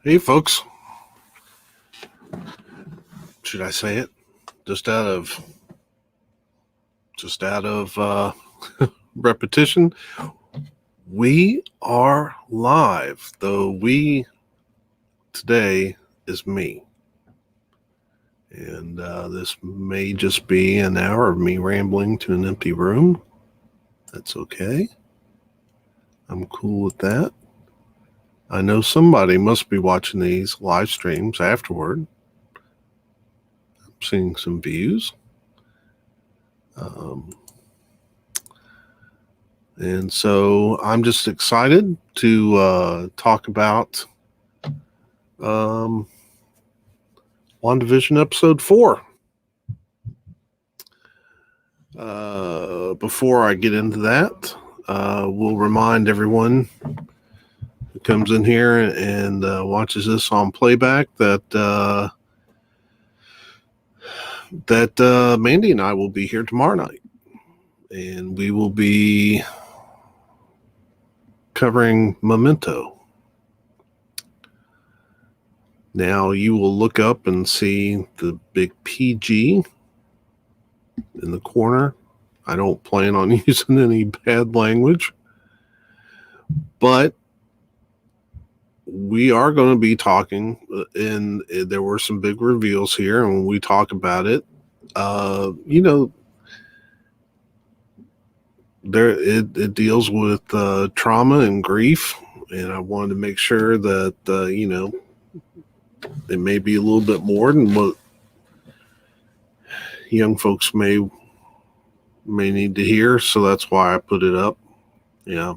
Hey, folks. Should I say it? Just out of repetition. We are live, though we today is me. And this may just be an hour of me rambling to an empty room. That's okay. I'm cool with that. I know somebody must be watching these live streams afterward. I'm seeing some views. And so I'm just excited to talk about WandaVision episode 4. Before I get into that, we'll remind everyone who comes in here and watches this on playback that Mandy and I will be here tomorrow night. And we will be covering Memento. Now you will look up and see the big PG in the corner. I don't plan on using any bad language, but we are going to be talking, and there were some big reveals here, and when we talk about it, it deals with trauma and grief, and I wanted to make sure that it may be a little bit more than what young folks may need to hear, so that's why I put it up. Yeah,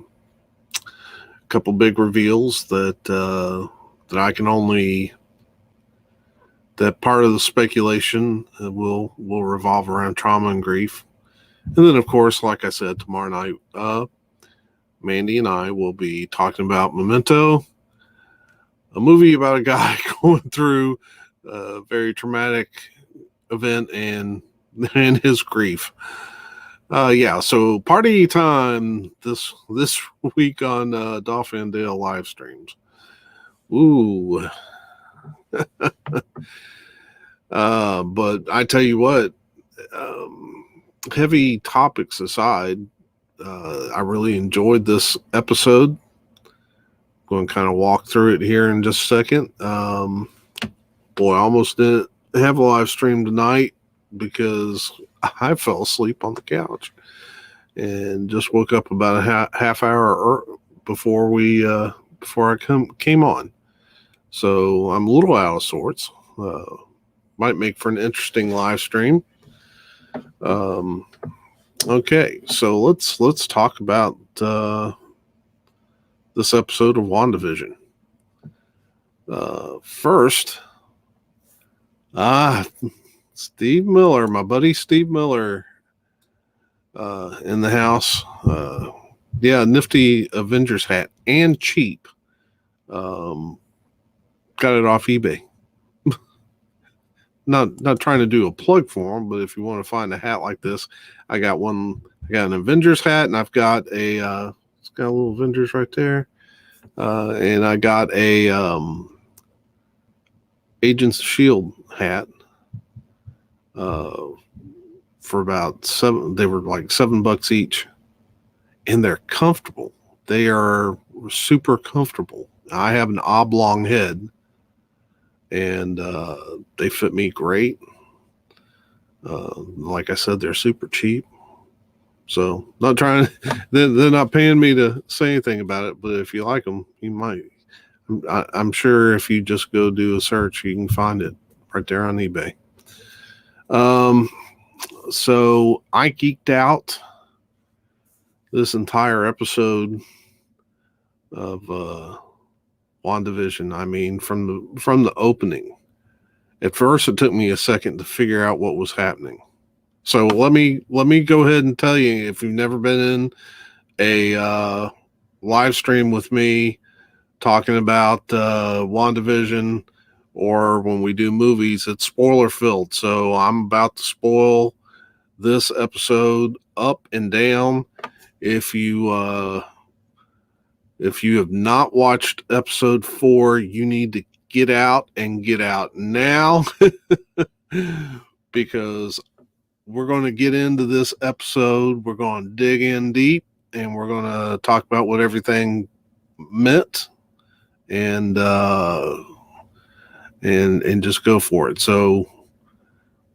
a couple big reveals that I can only, that part of the speculation will revolve around trauma and grief. And then, of course, like I said, tomorrow night, Mandy and I will be talking about Memento, a movie about a guy going through a very traumatic event and his grief. So party time this week on DolfanDale's live streams. Ooh. But I tell you what, heavy topics aside, I really enjoyed this episode. Going to kind of walk through it here in just a second. I almost didn't have a live stream tonight because I fell asleep on the couch and just woke up about a half hour before I came on. So I'm a little out of sorts. Might make for an interesting live stream. Okay, so let's talk about this episode of WandaVision. First, Steve Miller, my buddy Steve Miller, in the house. Nifty Avengers hat and cheap. Got it off eBay. Not trying to do a plug for them, but if you want to find a hat like this, I got one. I got an Avengers hat, and I've got a it's got a little Avengers right there, and I got a Agents of S.H.I.E.L.D. hat for about $7. They were like $7 each, and they're comfortable. They are super comfortable. I have an oblong head, and they fit me great. Like I said, they're super cheap. So not trying to, they're not paying me to say anything about it, but if you like them, you might. I'm sure if you just go do a search, you can find it right there on eBay. So I geeked out this entire episode of WandaVision. I mean, from the opening. At first, it took me a second to figure out what was happening. So let me go ahead and tell you, if you've never been in a live stream with me talking about WandaVision, or when we do movies, it's spoiler filled. So I'm about to spoil this episode up and down. If you have not watched episode 4, you need to get out and get out now because we're going to get into this episode. We're going to dig in deep and we're going to talk about what everything meant and just go for it. So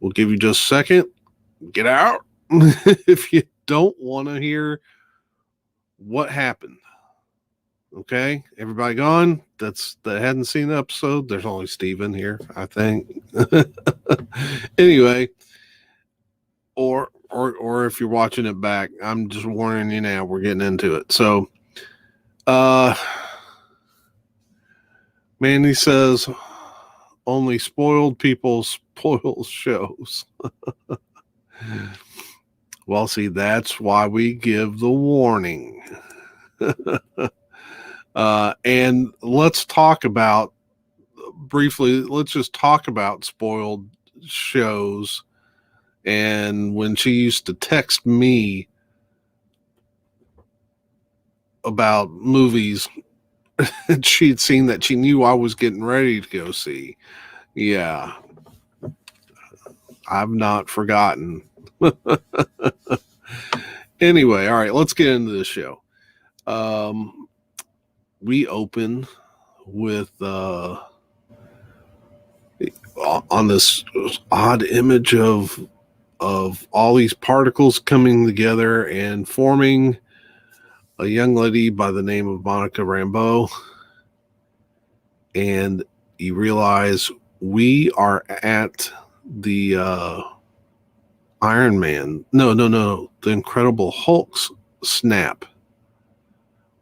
we'll give you just a second. Get out if you don't want to hear what happened. Okay, everybody gone? That hadn't seen the episode. There's only Steven here, I think. Anyway, or if you're watching it back, I'm just warning you now, we're getting into it. So Mandy says only spoiled people spoil shows. Well, see, that's why we give the warning. And let's talk about briefly, let's just talk about spoiled shows. And when she used to text me about movies that she'd seen that she knew I was getting ready to go see. Yeah. I've not forgotten. Anyway, all right, let's get into the show. We open with on this odd image of all these particles coming together and forming a young lady by the name of Monica Rambeau. And you realize we are at the Iron Man, the Incredible Hulk's snap,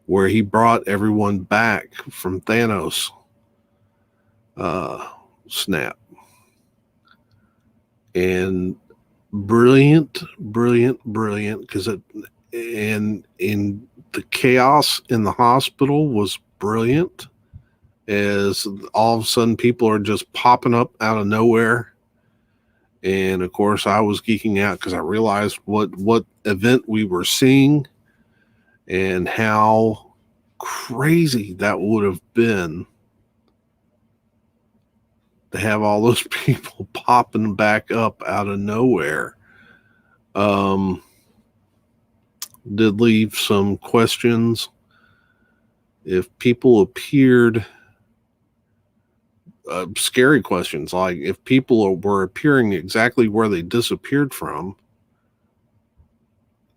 where he brought everyone back from Thanos snap. And brilliant, because in the chaos in the hospital was brilliant, as all of a sudden people are just popping up out of nowhere. And of course I was geeking out because I realized what event we were seeing and how crazy that would have been to have all those people popping back up out of nowhere. Did leave some questions. If people appeared, scary questions, like if people were appearing exactly where they disappeared from,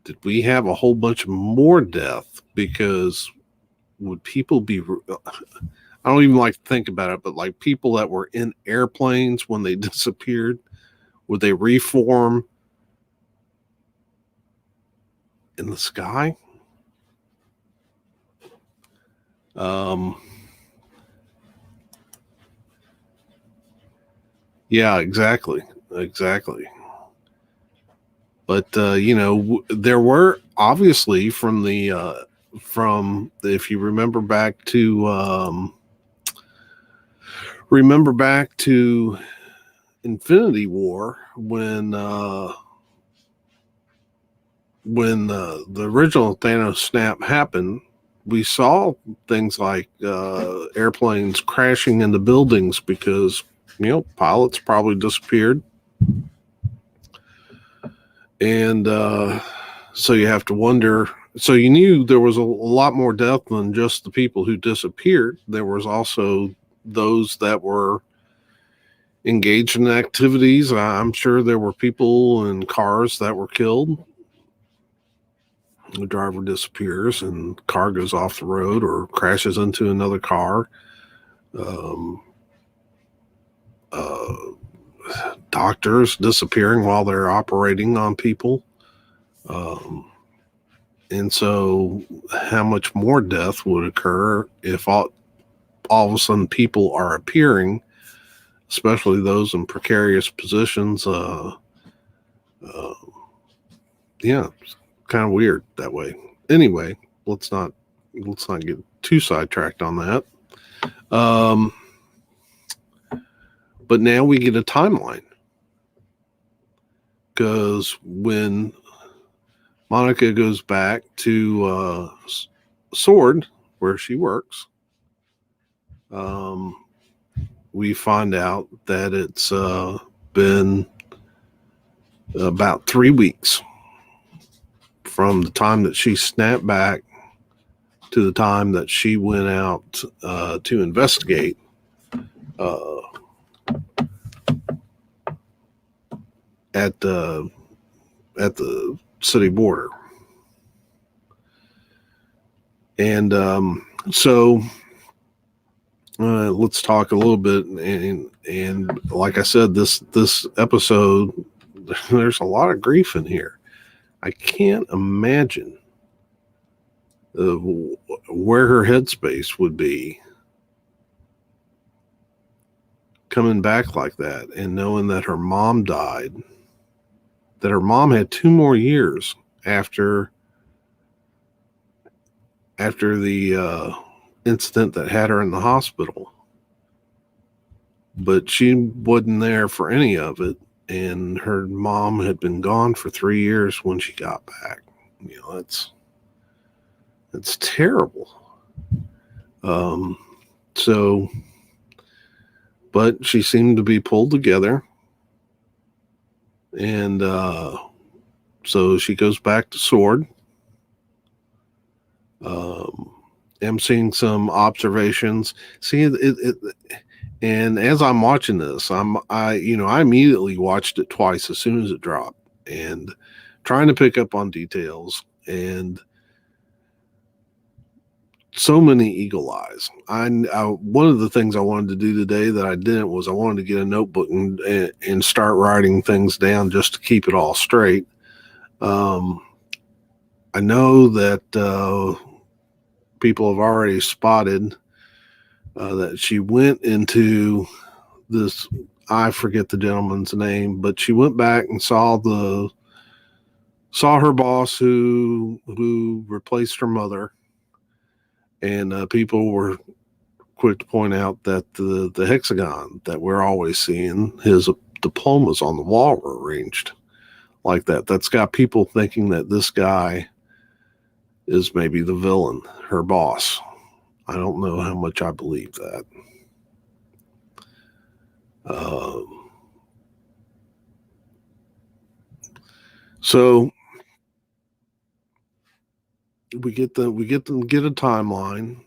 did we have a whole bunch more death? Because would people be, I don't even like to think about it, but like people that were in airplanes when they disappeared, would they reform in the sky? Yeah, exactly. But there were obviously from if you remember back to Infinity War, when the original Thanos snap happened, we saw things like airplanes crashing into buildings because pilots probably disappeared. And so you have to wonder. So you knew there was a lot more death than just the people who disappeared. There was also those that were engaged in activities. I'm sure there were people in cars that were killed. The driver disappears and car goes off the road or crashes into another car. Doctors disappearing while they're operating on people. And so how much more death would occur if all of a sudden people are appearing, especially those in precarious positions? Yeah, it's kind of weird that way. Anyway, let's not get too sidetracked on that. But now we get a timeline, because when Monica goes back to SWORD, where she works, we find out that it's been about 3 weeks from the time that she snapped back to the time that she went out to investigate at the city border. And so let's talk a little bit. And like I said, this episode, there's a lot of grief in here. I can't imagine where her headspace would be coming back like that and knowing that her mom died, that her mom had 2 more years after the incident that had her in the hospital, but she wasn't there for any of it, and her mom had been gone for 3 years when she got back. You know, it's terrible. So, but she seemed to be pulled together, and so she goes back to Sword. I'm seeing some observations. See it, and as I'm watching this, I immediately watched it twice as soon as it dropped, and trying to pick up on details, and so many eagle eyes. I one of the things I wanted to do today that I didn't was I wanted to get a notebook and start writing things down just to keep it all straight. I know that people have already spotted that she went into this, I forget the gentleman's name, but she went back and saw her boss who replaced her mother, and people were quick to point out that the hexagon that we're always seeing, his diplomas on the wall were arranged like that. That's got people thinking that this guy is maybe the villain, her boss. I don't know how much I believe that. So we get a timeline.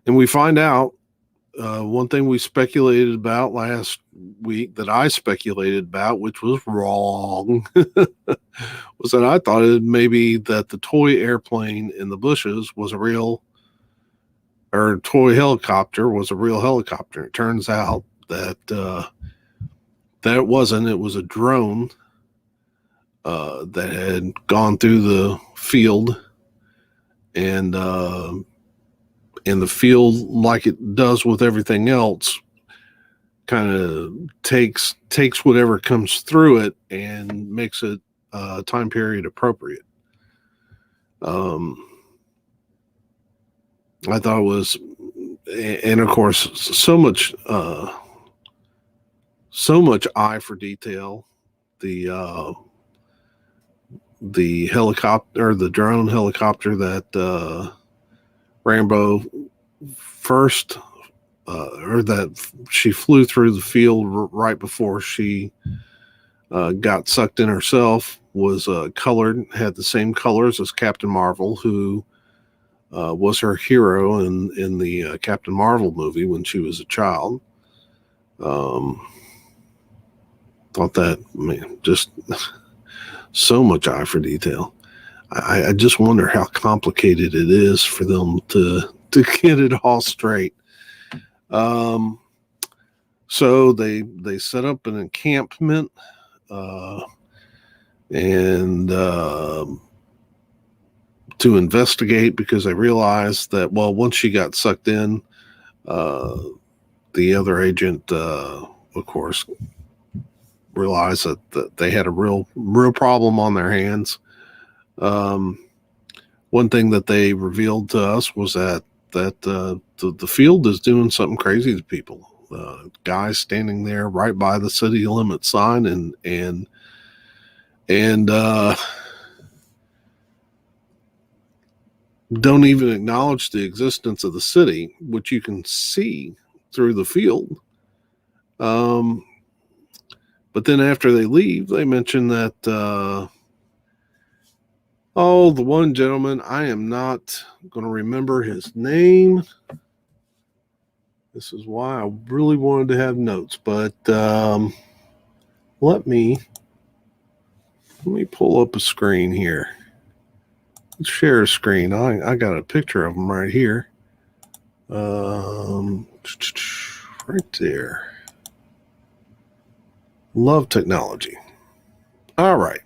And we find out one thing we speculated about last week, that I speculated about, which was wrong, was that I thought it maybe that the toy airplane in the bushes was a real, or toy helicopter was a real helicopter. It turns out that that it wasn't. It was a drone that had gone through the field, and the field, like it does with everything else, kind of takes whatever comes through it and makes it time period appropriate. I thought it was, and of course, so much eye for detail. The helicopter, or the drone helicopter that Rambo first, or that she flew through the field right before she got sucked in herself, was colored, had the same colors as Captain Marvel, who was her hero in the Captain Marvel movie when she was a child. Thought that, man, just so much eye for detail. I just wonder how complicated it is for them to get it all straight. So they set up an encampment, and to investigate, because they realized that, well, once she got sucked in, the other agent, of course, realized that they had a real problem on their hands. One thing that they revealed to us was that the field is doing something crazy to people. Guys standing there right by the city limit sign and don't even acknowledge the existence of the city, which you can see through the field. But then after they leave, they mention that, the one gentleman, I am not going to remember his name. This is why I really wanted to have notes, but let me pull up a screen here. Let's share a screen. I got a picture of him right here. Right there. Love technology. All right.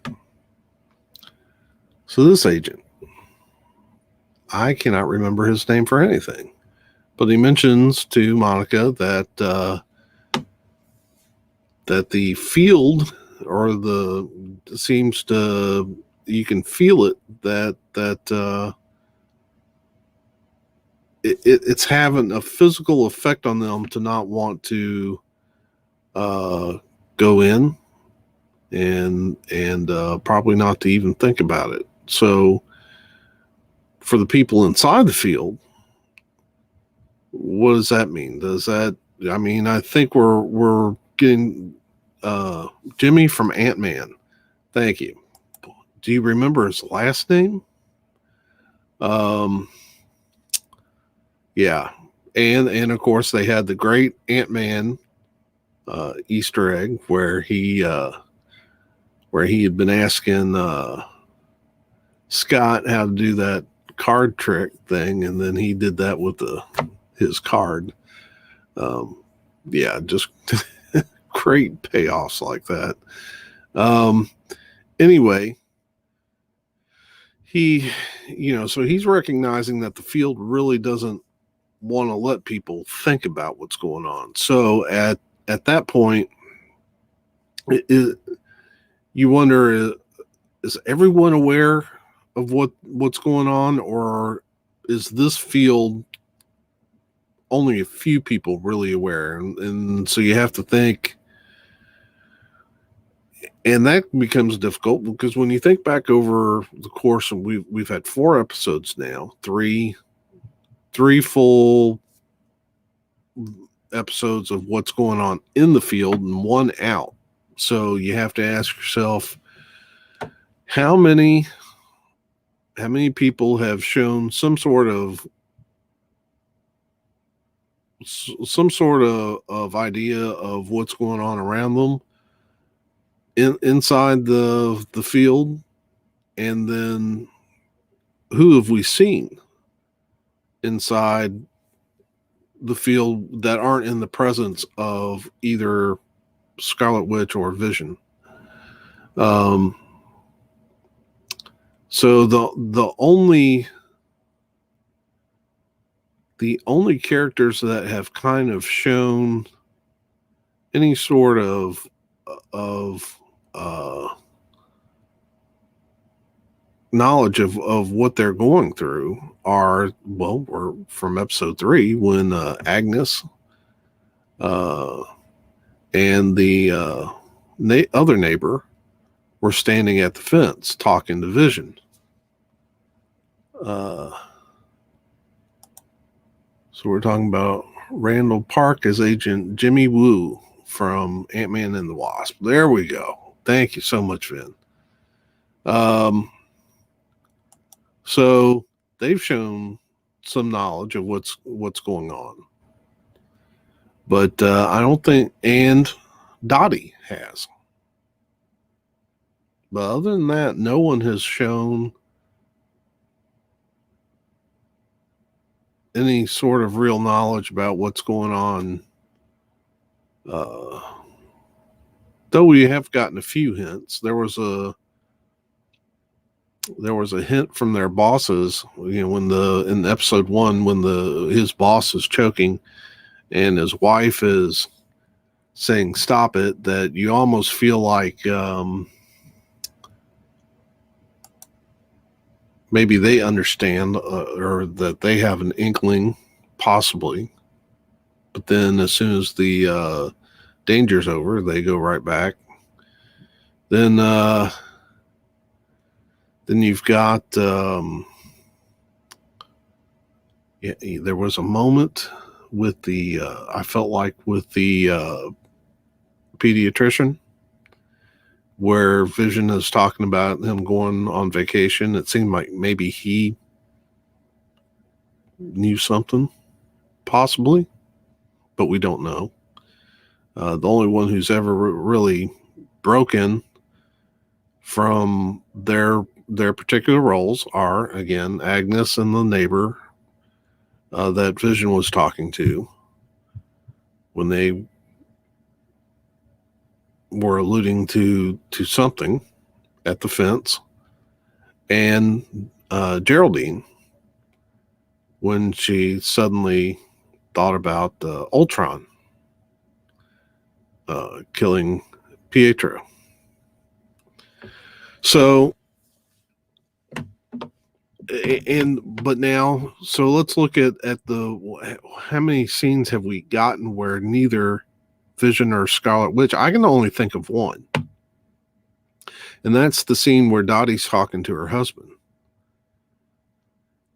So this agent, I cannot remember his name for anything, but he mentions to Monica that that the field or seems to, you can feel it, that it's having a physical effect on them to not want to go in and probably not to even think about it. So for the people inside the field, what does that mean? I think we're getting Jimmy from Ant-Man. Thank you. Do you remember his last name? Yeah. And of course they had the great Ant-Man Easter egg where he had been asking Scott how to do that card trick thing, and then he did that with his card. Just great payoffs like that. Anyway, so he's recognizing that the field really doesn't want to let people think about what's going on. So at that point, you wonder, is everyone aware of what's going on, or is this field only a few people really aware? And so you have to think, and that becomes difficult because when you think back over the course, and we've had 4 episodes now, three full episodes of what's going on in the field and 1 out. So you have to ask yourself, how many people have shown some sort of idea of what's going on around them inside the field, and then who have we seen inside the field that aren't in the presence of either Scarlet Witch or Vision? So the only characters that have kind of shown any sort of knowledge of what they're going through are from episode 3 when Agnes and the other neighbor were standing at the fence talking to Vision. So we're talking about Randall Park as Agent Jimmy Woo from Ant-Man and the Wasp. There we go. Thank you so much, Vin. So they've shown some knowledge of what's going on, but I don't think, and Dottie has. But other than that, no one has shown any sort of real knowledge about what's going on. Though we have gotten a few hints. There was a hint from their bosses, in episode 1, when his boss is choking and his wife is saying stop it, that you almost feel like maybe they understand, or that they have an inkling, possibly. But then as soon as the danger's over, they go right back. Then you've got there was a moment I felt like with the pediatrician, where Vision is talking about him going on vacation. It seemed like maybe he knew something, possibly, but we don't know. The only one who's ever really broken from their particular roles are, again, Agnes and the neighbor that Vision was talking to when they were alluding to something at the fence, and Geraldine when she suddenly thought about Ultron killing Pietro. So, but now, so let's look at how many scenes have we gotten where neither Vision or Scarlet Witch, I can only think of one. And that's the scene where Dottie's talking to her husband.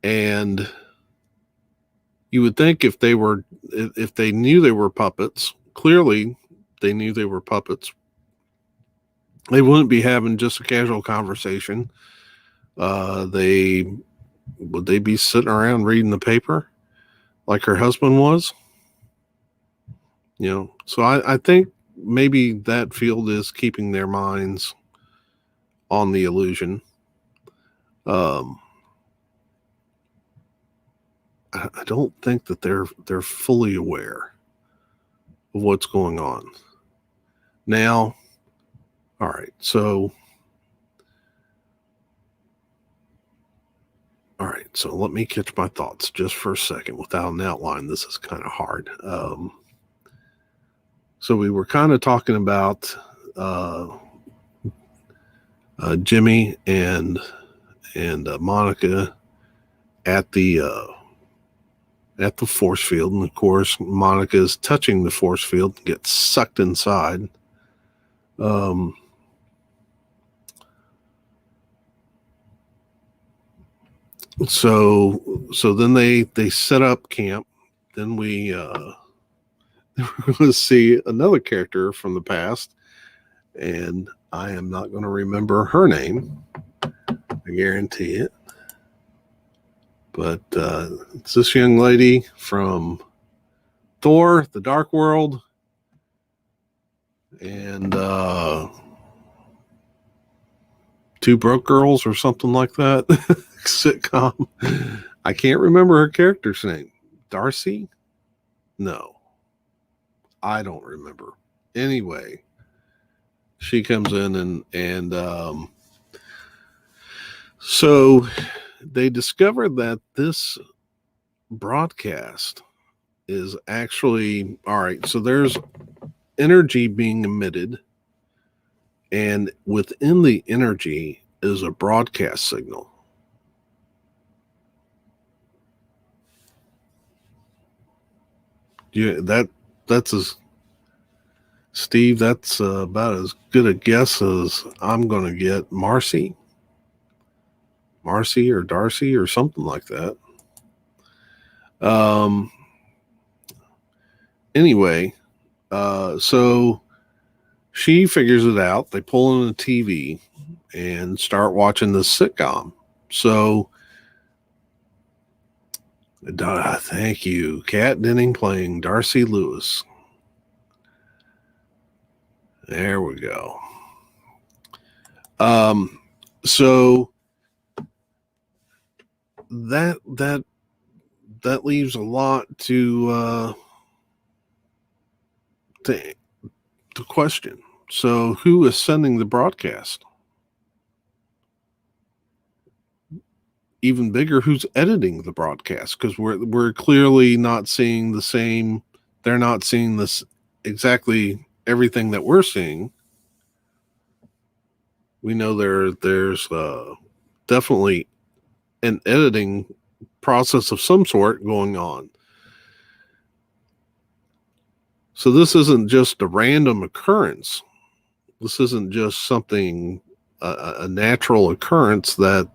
And you would think if they knew they were puppets, clearly they knew they were puppets, they wouldn't be having just a casual conversation. Would they be sitting around reading the paper like her husband was? So I think maybe that field is keeping their minds on the illusion. I don't think that they're fully aware of what's going on. Now, all right, so let me catch my thoughts just for a second without an outline. This is kind of hard. So we were kind of talking about Jimmy and Monica at the force field, and of course Monica is touching the force field and gets sucked inside. So then they set up camp. Then we're going to see another character from the past, and I am not going to remember her name. I guarantee it. But it's this young lady from Thor: The Dark World, and Two Broke Girls or something like that sitcom. I can't remember her character's name. Darcy? No, I don't remember. Anyway, she comes in and so they discovered that this broadcast is actually, all right, so there's energy being emitted, and within the energy is a broadcast signal. Yeah, that's as Steve, that's about as good a guess as I'm going to get. Marcy or Darcy or something like that. Anyway, so she figures it out. They pull in the TV and start watching this sitcom. So, thank you, Kat Denning playing Darcy Lewis. There we go. So that leaves a lot to question. So who is sending the broadcast? Even bigger, who's editing the broadcast? Because we're clearly not seeing the same. They're not seeing this exactly everything that we're seeing. We know there's definitely an editing process of some sort going on. So this isn't just a random occurrence. This isn't just something, a natural occurrence that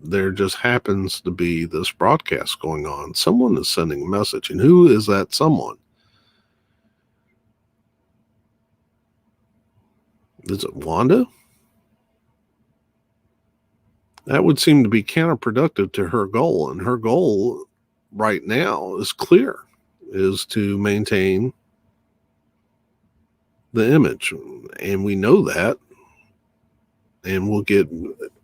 there just happens to be this broadcast going on. Someone is sending a message. And who is that someone? Is it Wanda? That would seem to be counterproductive to her goal. And her goal right now is clear, is to maintain the image. And we know that. And we'll get,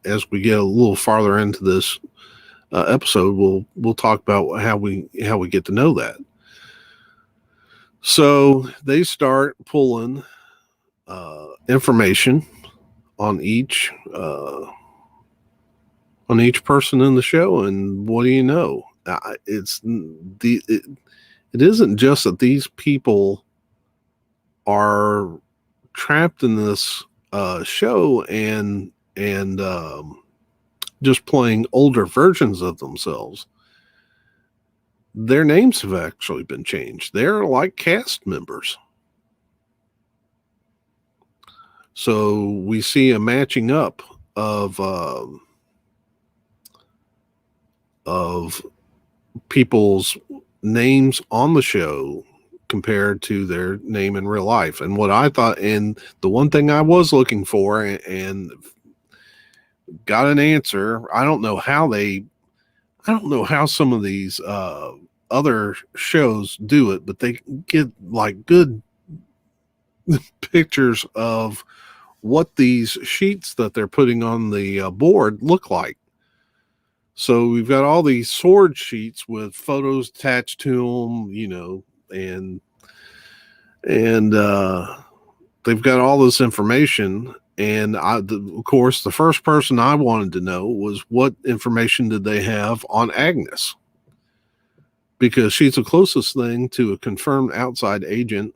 as we get a little farther into this episode, we'll talk about how we get to know that. So they start pulling information on each person in the show, and what do you know? It isn't just that these people are trapped in this show and just playing older versions of themselves. Their names have actually been changed. They're like cast members. So we see a matching up of people's names on the show compared to their name in real life. And what I thought, and the one thing I was looking for and got an answer. I don't know how some of these other shows do it, but they get like good pictures of what these sheets that they're putting on the board look like. So we've got all these sword sheets with photos attached to them, and they've got all this information. And of course, the first person I wanted to know was what information did they have on Agnes? Because she's the closest thing to a confirmed outside agent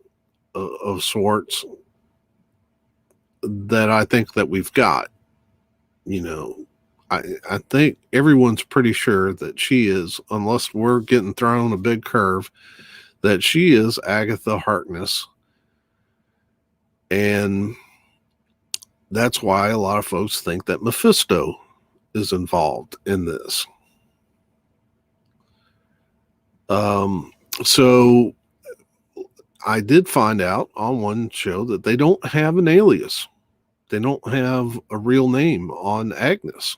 of sorts that I think that we've got. I think everyone's pretty sure that she is, unless we're getting thrown a big curve, that she is Agatha Harkness. And that's why a lot of folks think that Mephisto is involved in this. So I did find out on one show that they don't have an alias. They don't have a real name on Agnes,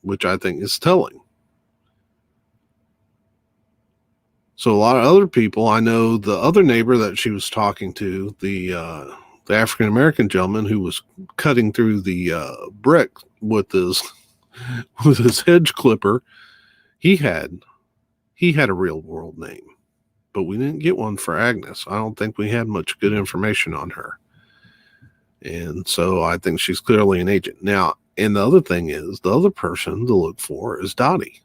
which I think is telling. So a lot of other people, I know the other neighbor that she was talking to, the African-American gentleman who was cutting through the brick with his hedge clipper, he had a real world name, but we didn't get one for Agnes. I don't think we had much good information on her. And so I think she's clearly an agent. Now, and the other thing is, the other person to look for is Dottie.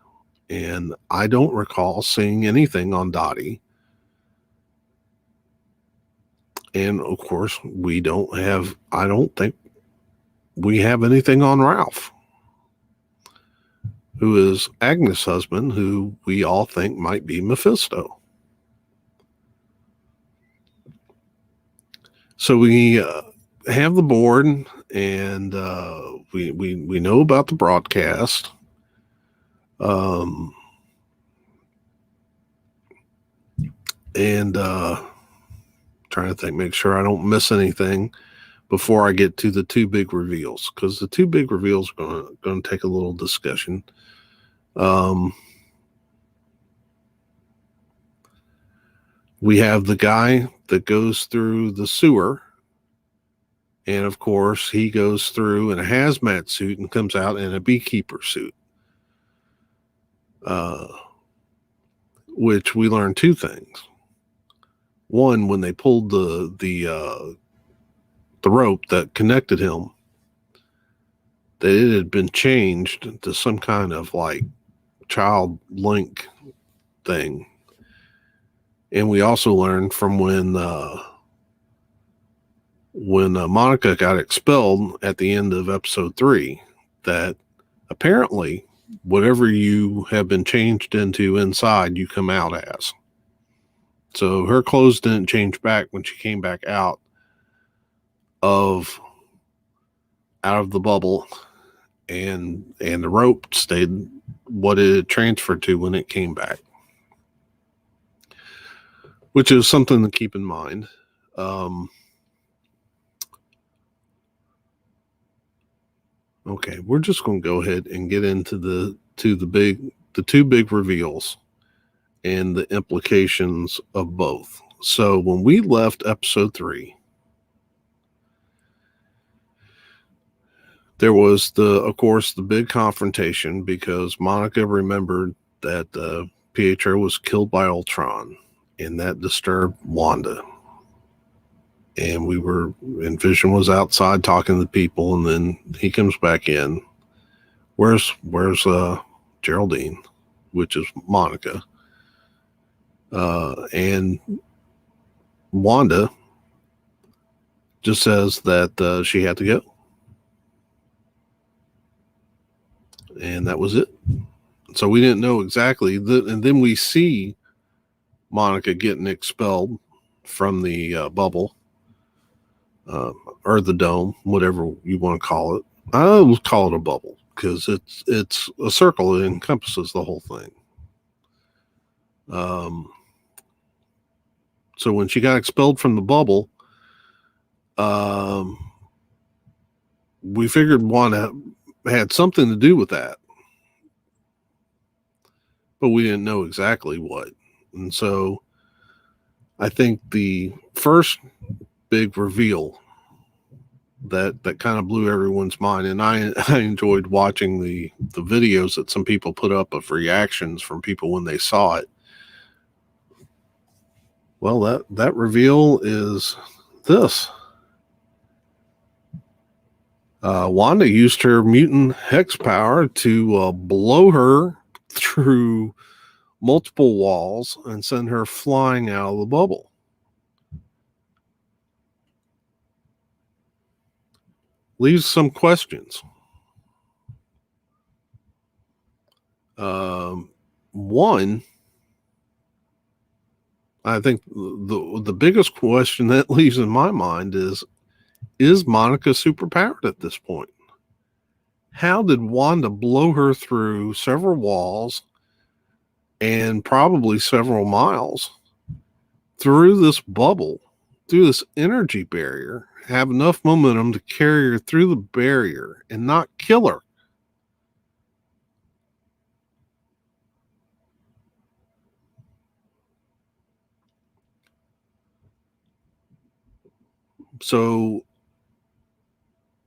And I don't recall seeing anything on Dottie. And of course, I don't think we have anything on Ralph, who is Agnes' husband, who we all think might be Mephisto. So we have the board, and we know about the broadcast. Trying to think, make sure I don't miss anything before I get to the two big reveals, because the two big reveals are going to take a little discussion. We have the guy that goes through the sewer, and of course he goes through in a hazmat suit and comes out in a beekeeper suit, which we learned two things. One, when they pulled the rope that connected him, that it had been changed to some kind of like child link thing. And we also learned from when Monica got expelled at the end of episode 3, that apparently whatever you have been changed into inside, you come out as. So her clothes didn't change back when she came back out of the bubble, and the rope stayed what it had transferred to when it came back, which is something to keep in mind. Okay, we're just going to go ahead and get into the two big reveals and the implications of both. So when we left episode 3, there was of course, the big confrontation because Monica remembered that Pietro was killed by Ultron, and that disturbed Wanda. And Vision was outside talking to people, and then he comes back in. Where's Geraldine, which is Monica, and Wanda just says that she had to go, and that was it. So we didn't know exactly. And then we see Monica getting expelled from the bubble. Or the dome, whatever you want to call it. I would call it a bubble because it's a circle that encompasses the whole thing. So when she got expelled from the bubble, we figured Wanda had something to do with that, but we didn't know exactly what. And so I think the first big reveal that kind of blew everyone's mind, and I enjoyed watching the videos that some people put up of reactions from people when they saw it. Well, that reveal is this. Wanda used her mutant hex power to blow her through multiple walls and send her flying out of the bubble. Leaves some questions. One, I think the biggest question that leaves in my mind is Monica superpowered at this point? How did Wanda blow her through several walls and probably several miles through this bubble, through this energy barrier, have enough momentum to carry her through the barrier and not kill her? So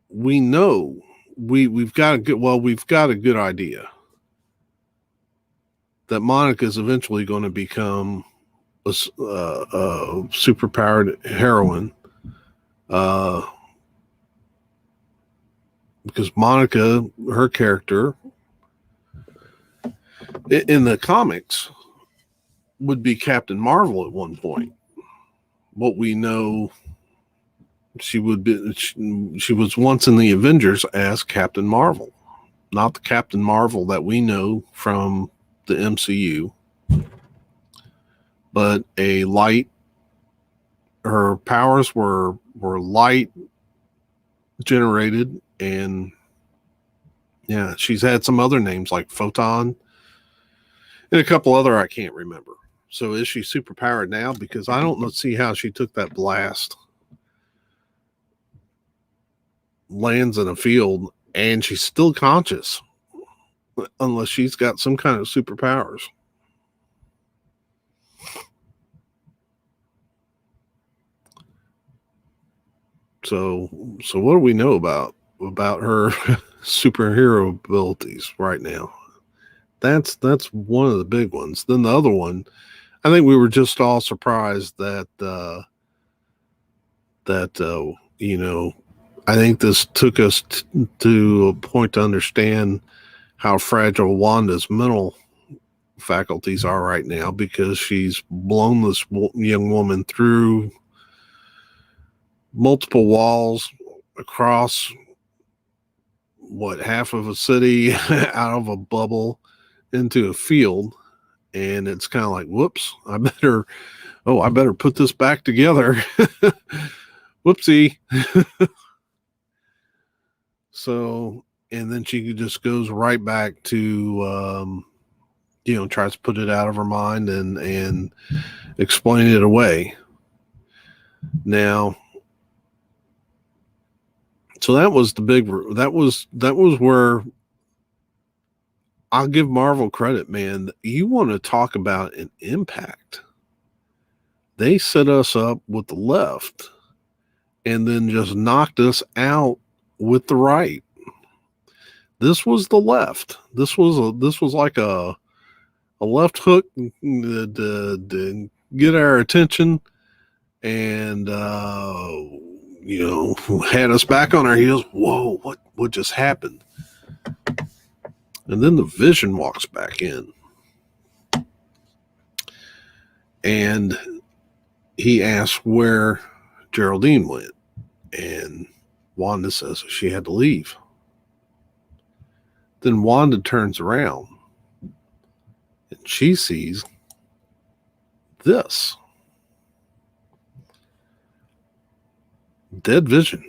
we know we've got a good idea that Monica is eventually going to become a superpowered heroine, because Monica, her character in the comics, would be Captain Marvel at one point. What we know, she was once in the Avengers as Captain Marvel, not the Captain Marvel that we know from the MCU, but a light. Her powers were light generated, and yeah, she's had some other names like Photon and a couple other I can't remember. So is she superpowered now? Because I don't see how she took that blast, lands in a field, and she's still conscious, unless she's got some kind of superpowers. So what do we know about her superhero abilities right now? That's one of the big ones. Then the other one, I think we were just all surprised that I think this took us to a point to understand how fragile Wanda's mental faculties are right now, because she's blown this young woman through multiple walls, across half of a city, out of a bubble into a field, and it's kind of like, whoops, I better put this back together. Whoopsie. So And then she just goes right back to, tries to put it out of her mind and explain it away. Now, so that was that was where I'll give Marvel credit, man. You want to talk about an impact. They set us up with the left and then just knocked us out with the right. This was the left. This was like a left hook to get our attention, and had us back on our heels. Whoa, what just happened? And then the Vision walks back in, and he asks where Geraldine went, and Wanda says she had to leave. Then Wanda turns around and she sees this. Dead Vision.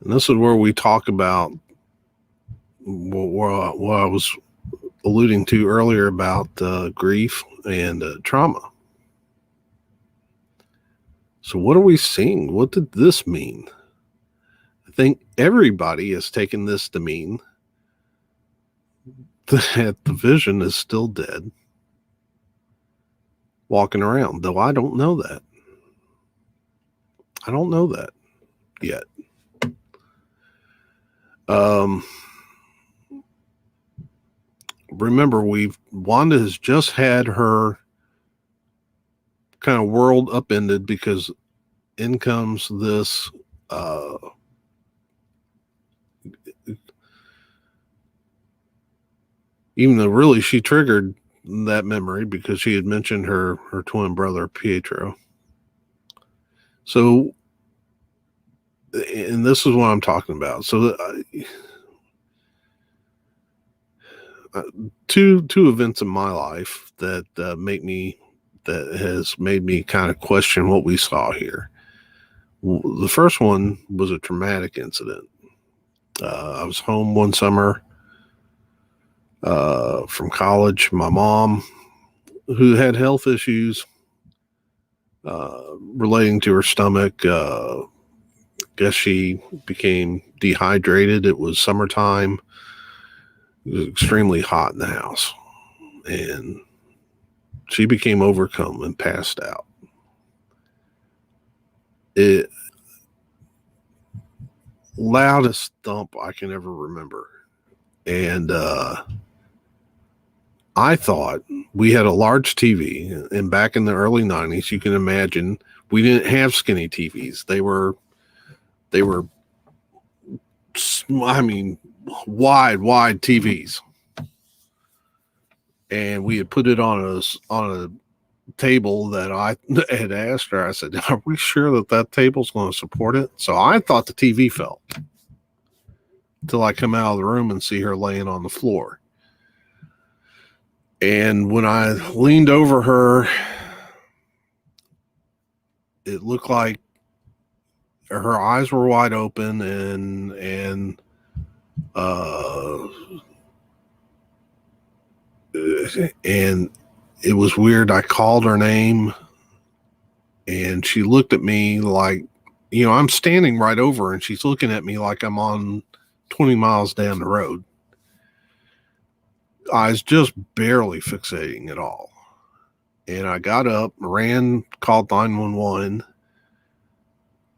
And this is where we talk about what I was alluding to earlier about grief and trauma. So what are we seeing? What did this mean? I think everybody has taken this to mean that the Vision is still dead, walking around, though I don't know that. I don't know that yet. Remember, Wanda has just had her kind of world upended because in comes this even though really she triggered that memory because she had mentioned her twin brother Pietro. So, and this is what I'm talking about. So two events in my life that has made me kind of question what we saw here. The first one was a traumatic incident. I was home one summer from college. My mom, who had health issues relating to her stomach, guess she became dehydrated. It was summertime. It was extremely hot in the house, and she became overcome and passed out. It loudest thump I can ever remember. And I thought we had a large TV, and back in the early 90s, you can imagine we didn't have skinny TVs. They were I mean, wide TVs. And we had put it on a table that I had asked her. I said, "Are we sure that table's going to support it?" So I thought the TV fell until I come out of the room and see her laying on the floor. And when I leaned over her, it looked like her eyes were wide open, and it was weird. I called her name, and she looked at me like, I'm standing right over her, and she's looking at me like I'm on 20 miles down the road. Eyes just barely fixating at all. And I got up, ran, called 911.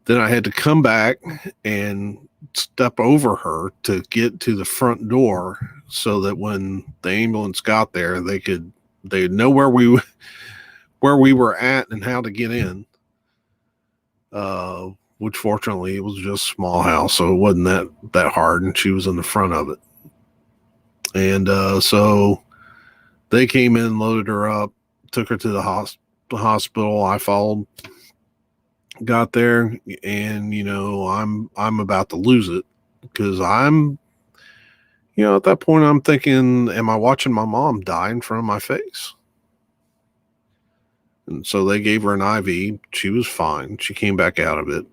Then I had to come back and step over her to get to the front door so that when the ambulance got there, they'd know where we were at and how to get in. Which fortunately it was just a small house, so it wasn't that hard, and she was in the front of it. And so they came in, loaded her up, took her to the hospital. I followed, got there, and I'm about to lose it because I'm at that point I'm thinking, am I watching my mom die in front of my face? And so they gave her an IV. She was fine. She came back out of it.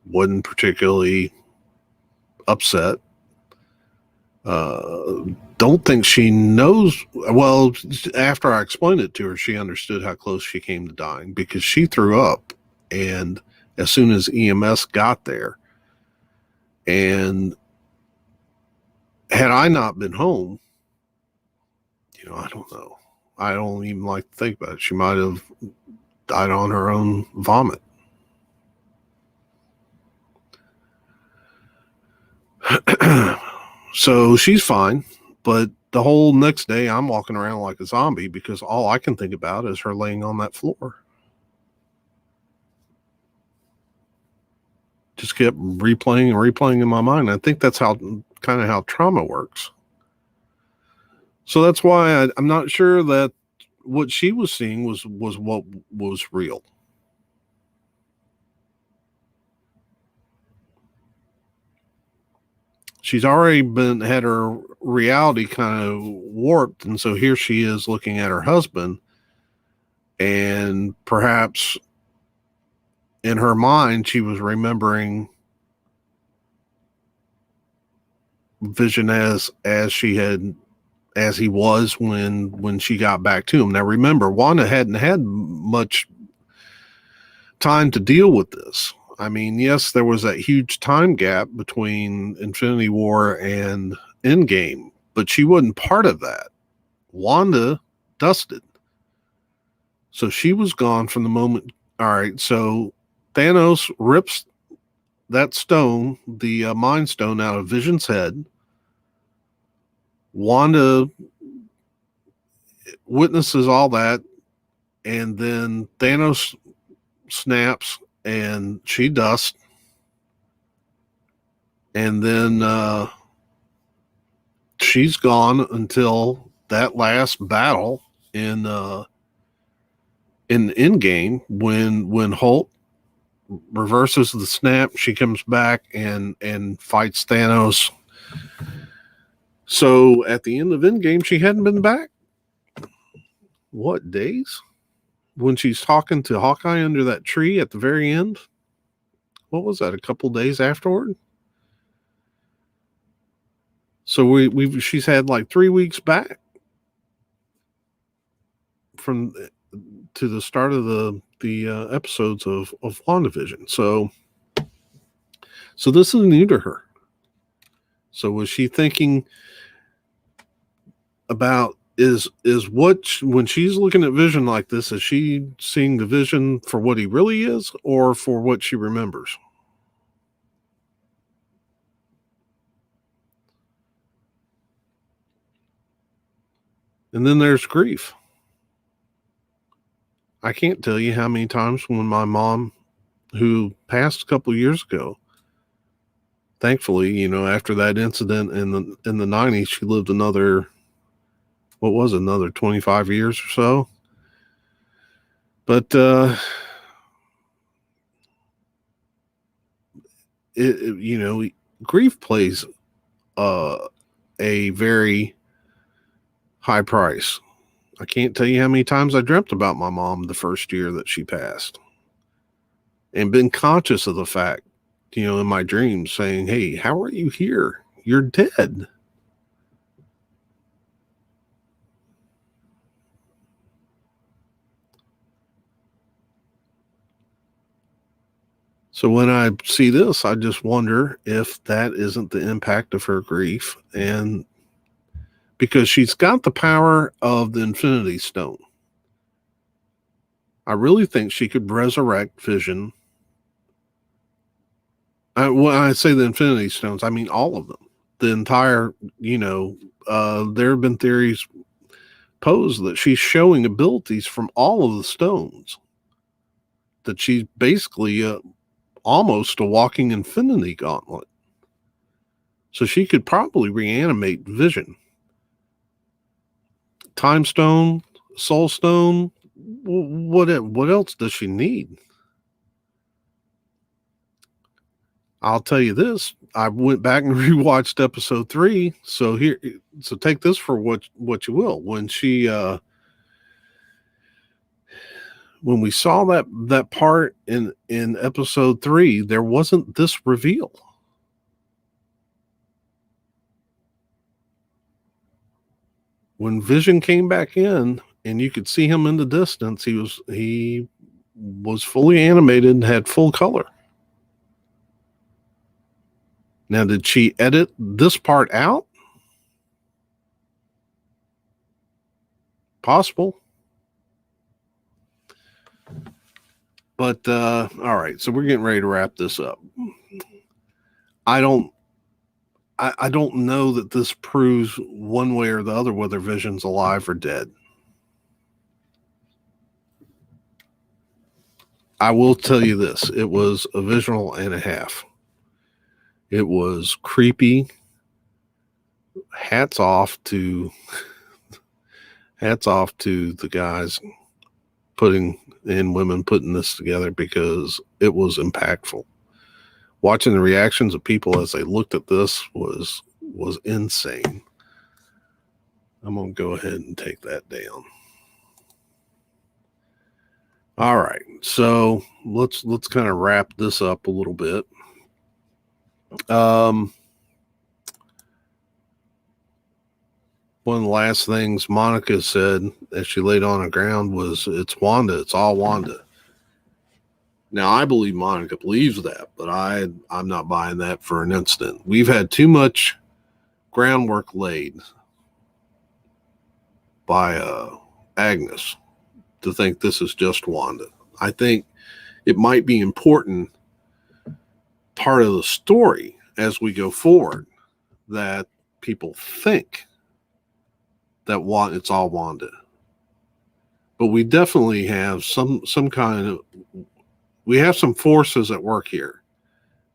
Wasn't particularly upset. Don't think she knows. Well, after I explained it to her, she understood how close she came to dying, because she threw up. And as soon as EMS got there, and had I not been home, I don't know. I don't even like to think about it. She might have died on her own vomit. So she's fine, but the whole next day I'm walking around like a zombie, because all I can think about is her laying on that floor. Just kept replaying and replaying in my mind. I think that's kind of how trauma works. So that's why I'm not sure that what she was seeing was what was real. She's already had her reality kind of warped, and so here she is looking at her husband, and perhaps in her mind she was remembering Vision as he was when she got back to him. Now remember, Wanda hadn't had much time to deal with this. I mean, yes, there was that huge time gap between Infinity War and Endgame, but she wasn't part of that. Wanda dusted. So she was gone from the moment. All right, so Thanos rips that stone, the Mind Stone, out of Vision's head. Wanda witnesses all that, and then Thanos snaps and she dusts, and then she's gone until that last battle in Endgame, when Hulk reverses the snap. She comes back and fights Thanos. So at the end of Endgame, she hadn't been back. What, days? When she's talking to Hawkeye under that tree at the very end. What was that? A couple days afterward? So she's had like 3 weeks back from to the start of the episodes of WandaVision. So this is new to her. So was she thinking about when she's looking at Vision like this, is she seeing the Vision for what he really is, or for what she remembers? And then there's grief. I can't tell you how many times when my mom, who passed a couple of years ago, thankfully, after that incident in the 90s, she lived another 25 years or so. But grief plays a very high price. I can't tell you how many times I dreamt about my mom the first year that she passed, and been conscious of the fact, in my dreams, saying, "Hey, how are you here? You're dead." So when I see this, I just wonder if that isn't the impact of her grief, and because she's got the power of the Infinity Stone. I really think she could resurrect Vision. When I say the Infinity Stones, I mean all of them. The entire, there have been theories posed that she's showing abilities from all of the stones. That she's basically almost a walking Infinity Gauntlet. So she could probably reanimate Vision. Time Stone, Soul Stone, what else does she need? I'll tell you this. I went back and rewatched episode 3. So take this for what you will. When she when we saw that part in episode 3, there wasn't this reveal. When Vision came back in and you could see him in the distance, he was fully animated and had full color. Now, did she edit this part out? Possible. But all right, so we're getting ready to wrap this up. I don't know that this proves one way or the other whether Vision's alive or dead. I will tell you this. It was a visual and a half. It was creepy. Hats off to the guys and women putting this together, because it was impactful. Watching the reactions of people as they looked at this was insane. I'm going to go ahead and take that down. All right, so let's kind of wrap this up a little bit. One of the last things Monica said as she laid on the ground was, "It's Wanda. It's all Wanda." Now, I believe Monica believes that, but I'm not buying that for an instant. We've had too much groundwork laid by Agnes to think this is just Wanda. I think it might be important part of the story as we go forward that people think that it's all Wanda. But we definitely have some kind of, we have some forces at work here.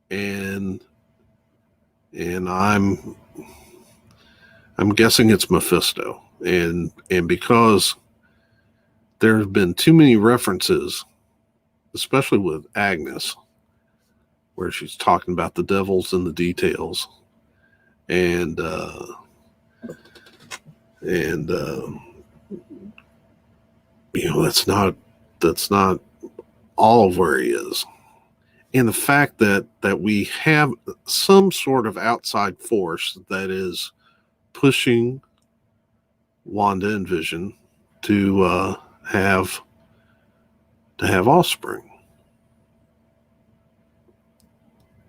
And I'm guessing it's Mephisto. And because there have been too many references, especially with Agnes, where she's talking about the devils and the details, and that's not all of where he is. And the fact that we have some sort of outside force that is pushing Wanda and Vision to have offspring.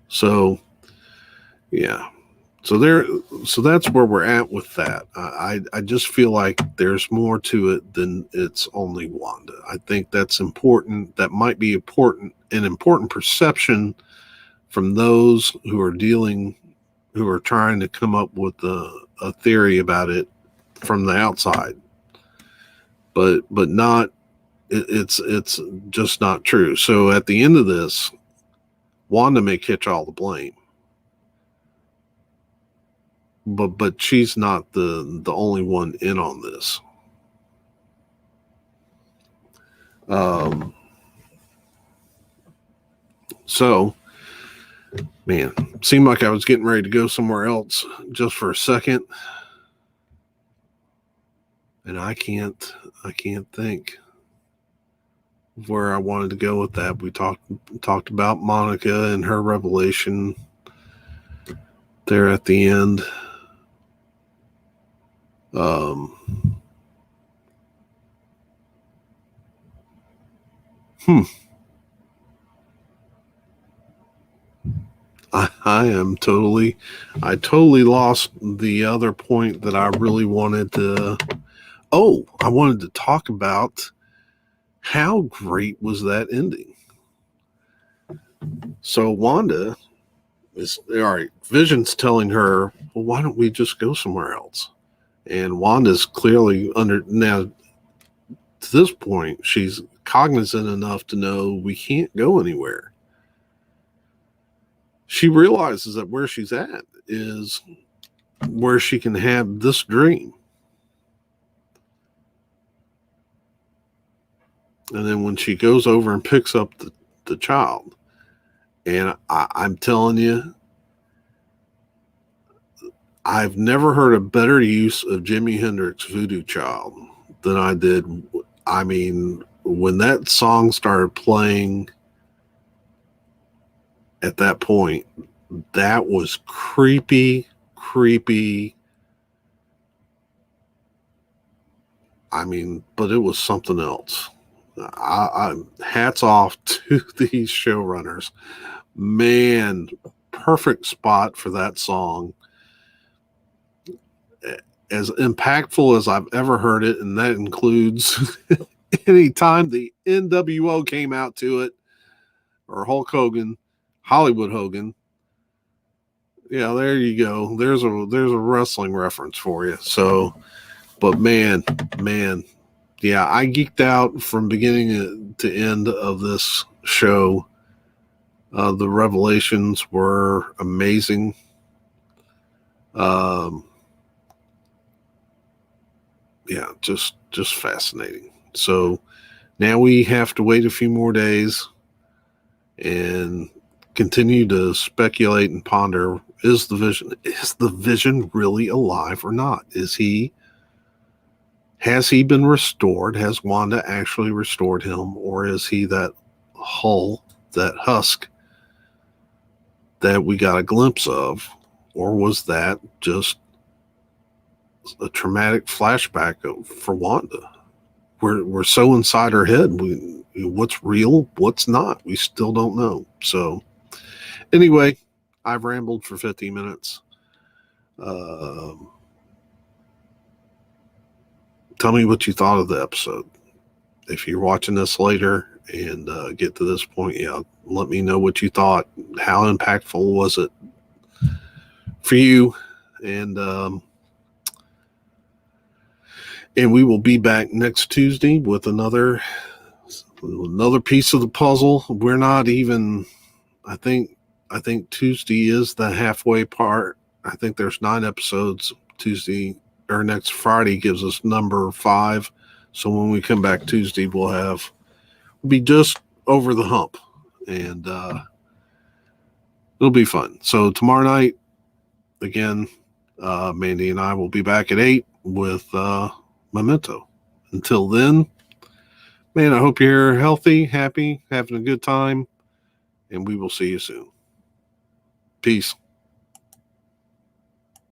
So yeah. So that's where we're at with that. I just feel like there's more to it than it's only Wanda. I think that's important. That might be an important perception from those who are trying to come up with a theory about it from the outside. But not, it's just not true. So at the end of this, Wanda may catch all the blame. But she's not the only one in on this. So, man, seemed like I was getting ready to go somewhere else just for a second, and I can't think where I wanted to go with that. We talked about Monica and her revelation there at the end. I totally lost the other point that I really wanted to. Oh, I wanted to talk about how great was that ending. So Wanda is, all right, Vision's telling her, well, why don't we just go somewhere else? And Wanda's clearly now, to this point, she's cognizant enough to know we can't go anywhere. She realizes that where she's at is where she can have this dream. And then when she goes over and picks up the child, and I'm telling you, I've never heard a better use of Jimi Hendrix Voodoo Child than I did. I mean, when that song started playing at that point, that was creepy. I mean, but it was something else. I hats off to these showrunners. Man, perfect spot for that song. As impactful as I've ever heard it, and that includes anytime the NWO came out to it, or Hulk Hogan, Hollywood Hogan. Yeah, there you go. There's a wrestling reference for you. So, but man, yeah, I geeked out from beginning to end of this show. The revelations were amazing. Yeah, just fascinating. So now we have to wait a few more days and continue to speculate and ponder: is the Vision really alive or not? Has he been restored? Has Wanda actually restored him, or is he that hull, that husk that we got a glimpse of, or was that just a traumatic flashback for Wanda? We're so inside her head. What's real, what's not, we still don't know. So anyway, I've rambled for 50 minutes. Tell me what you thought of the episode. If you're watching this later and get to this point, yeah, let me know what you thought. How impactful was it for you? And we will be back next Tuesday with another piece of the puzzle. We're not even, I think Tuesday is the halfway part. I think there's 9 episodes. Tuesday or next Friday gives us number 5. So when we come back Tuesday, we'll be just over the hump, and it'll be fun. So tomorrow night, again, Mandy and I will be back at 8 with Memento. Until then, man, I hope you're healthy, happy, having a good time, and we will see you soon. Peace.